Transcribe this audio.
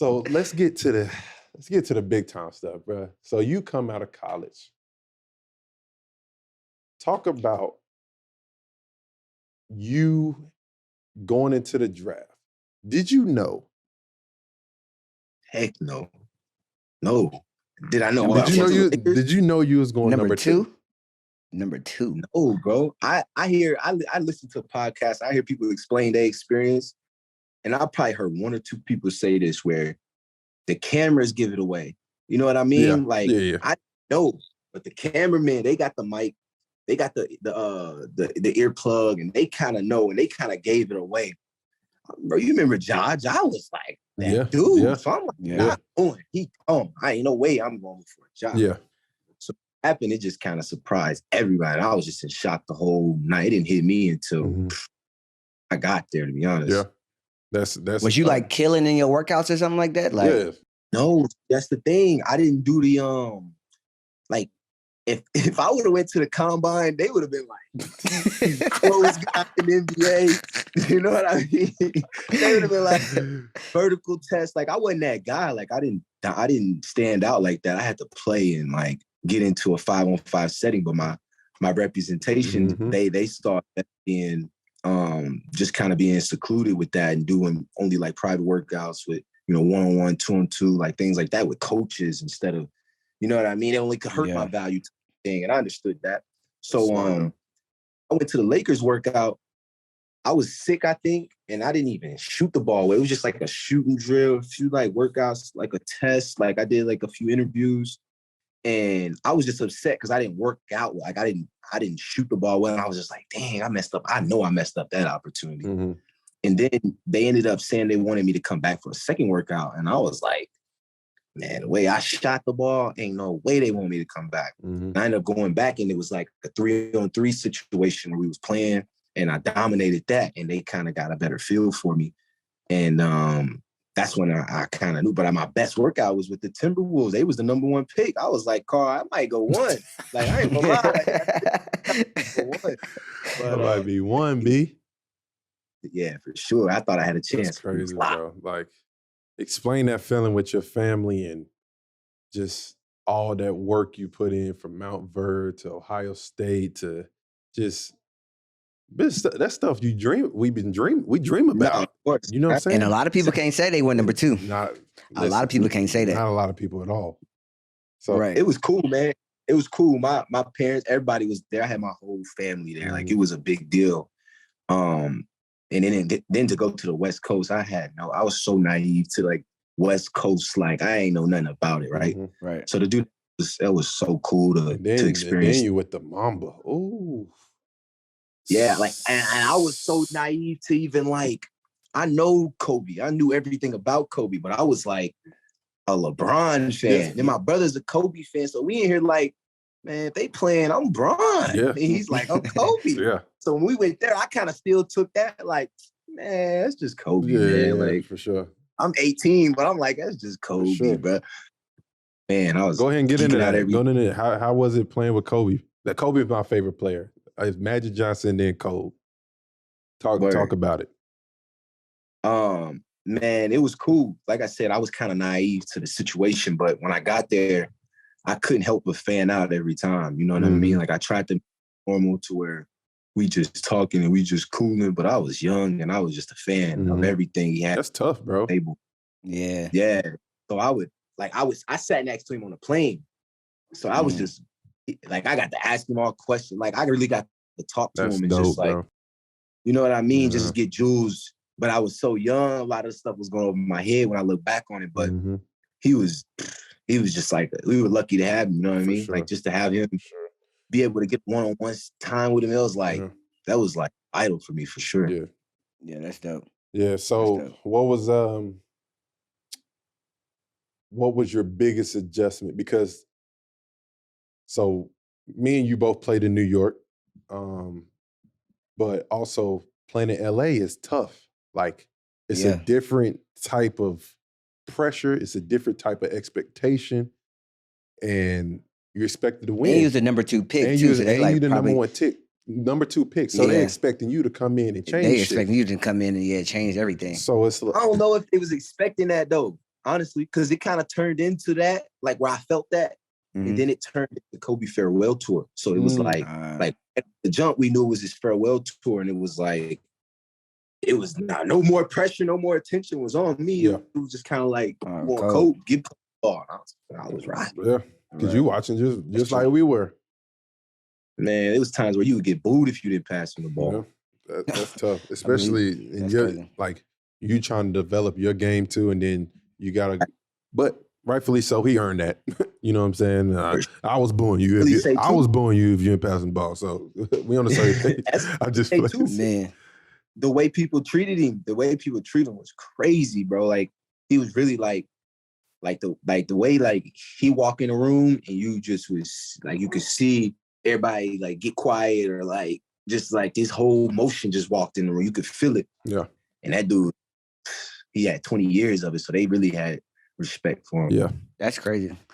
So let's get to the big time stuff, bro. So you come out of college. Talk about you going into the draft. Did you know? Heck no. No. Did I know? Did you know you was going number two? Number two. No, bro. I listen to podcasts. I hear people explain their experience. And I probably heard one or two people say this where the cameras give it away. You know what I mean? Yeah. I know, but the cameraman, they got the mic, they got the earplug, and they kind of know, and they kind of gave it away. Bro, you remember Josh? I was like, that dude. Yeah. So I'm like, I ain't no way I'm going for a job. Yeah. So what happened, it just kind of surprised everybody. I was just in shock the whole night. It didn't hit me until I got there, to be honest. Yeah. That's was you like killing in your workouts or something like that? Like, no, that's the thing. I didn't do the like if I would have went to the combine, they would have been like close guy in the NBA. You know what I mean? They would have been like vertical test. Like I wasn't that guy. Like I didn't stand out like that. I had to play and like get into a 5-on-5 setting, but my representation, they started being just kind of being secluded with that and doing only like private workouts with, you know, 1-on-1, 2-on-2, like things like that with coaches instead of, you know what I mean? It only could hurt my value thing. And I understood that. So I went to the Lakers workout. I was sick, I think, and I didn't even shoot the ball. It was just like a shooting drill, a few like workouts, like a test. Like I did like a few interviews. And I was just upset because I didn't work out. Like I didn't shoot the ball well. And I was just like, dang, I messed up. I know I messed up that opportunity. And then they ended up saying they wanted me to come back for a second workout. And I was like, man, the way I shot the ball, ain't no way they want me to come back. And I ended up going back, and it was like a 3-on-3 situation where we was playing, and I dominated that, and they kind of got a better feel for me. And that's when I kind of knew. But my best workout was with the Timberwolves. They was the number 1 pick. I was like, Carl, I might go 1. Like, I ain't gonna lie. But might be 1, B. Yeah, for sure. I thought I had a chance. That's crazy, bro. Like, explain that feeling with your family and just all that work you put in from Mount Verd to Ohio State to just that stuff we dream about. No, you know what I'm saying? And a lot of people can't say they were number 2. A lot of people can't say that. Not a lot of people at all. So it was cool, man. It was cool. My parents, everybody was there. I had my whole family there. Like it was a big deal. And then to go to the West Coast, I was so naive to like West Coast. Like I ain't know nothing about it, right? Right. So to do that was so cool to experience. And then you with the Mamba. Ooh. Yeah, like and I was so naive to even like, I know Kobe. I knew everything about Kobe, but I was like a LeBron fan. And my brother's a Kobe fan. So we in here like, man, if they playing, I'm Bron. Yeah. And he's like, I'm Kobe. Yeah. So when we went there, I kind of still took that like, man, that's just Kobe, man. Like for sure. I'm 18, but I'm like, that's just Kobe, bro. Man, I was go ahead and get into that. Go into it. How was it playing with Kobe? That Kobe is my favorite player. It's Magic Johnson, then Kobe. Talk about it. Man, it was cool. Like I said, I was kind of naive to the situation, but when I got there, I couldn't help but fan out every time. You know what I mean? Like I tried to be normal to where we just talking and we just cooling, but I was young and I was just a fan of everything he had. That's tough, bro. Table. Yeah. Yeah. So I sat next to him on the plane. So I was just like, I got to ask him all questions. Like I really got to talk to him and dope, just like, bro. You know what I mean? Just get jewels. But I was so young, a lot of stuff was going over my head when I look back on it. But he was just like, we were lucky to have him, you know what I mean? Sure. Like just to have him be able to get one-on-one time with him, it was like, that was like idol for me for sure. Yeah. Yeah, that's dope. Yeah. So what was your biggest adjustment? Because so me and you both played in New York, but also playing in LA is tough. Like it's a different type of pressure. It's a different type of expectation, and you're expected to win. And you was the number 2 pick and too. You, so and you the number 2 pick. So they're expecting you to come in and change. They expecting you to come in and change everything. So it's. I don't know if they was expecting that though. honestly, because it kind of turned into that, like where I felt that, and then it turned into the Kobe farewell tour. So it was like at the jump, we knew it was his farewell tour, and it was like, it was no more pressure, no more attention was on me. Yeah. It was just kind of like, Kobe, get the ball. I was right. Yeah, because you watching just like we were. Man, it was times where you would get booed if you didn't pass him the ball. Yeah, that's tough, especially in your like you trying to develop your game too, and then you gotta. But rightfully so, he earned that. You know what I'm saying? I was booing you. I was booing you if you didn't pass the ball. So we on the same thing. I just feel too, man. The way people treated him, was crazy, bro. Like he was really like the way like he walk in a room and you just was like you could see everybody like get quiet or like just like this whole motion just walked in the room. You could feel it. Yeah. And that dude, he had 20 years of it, so they really had respect for him. Yeah. That's crazy.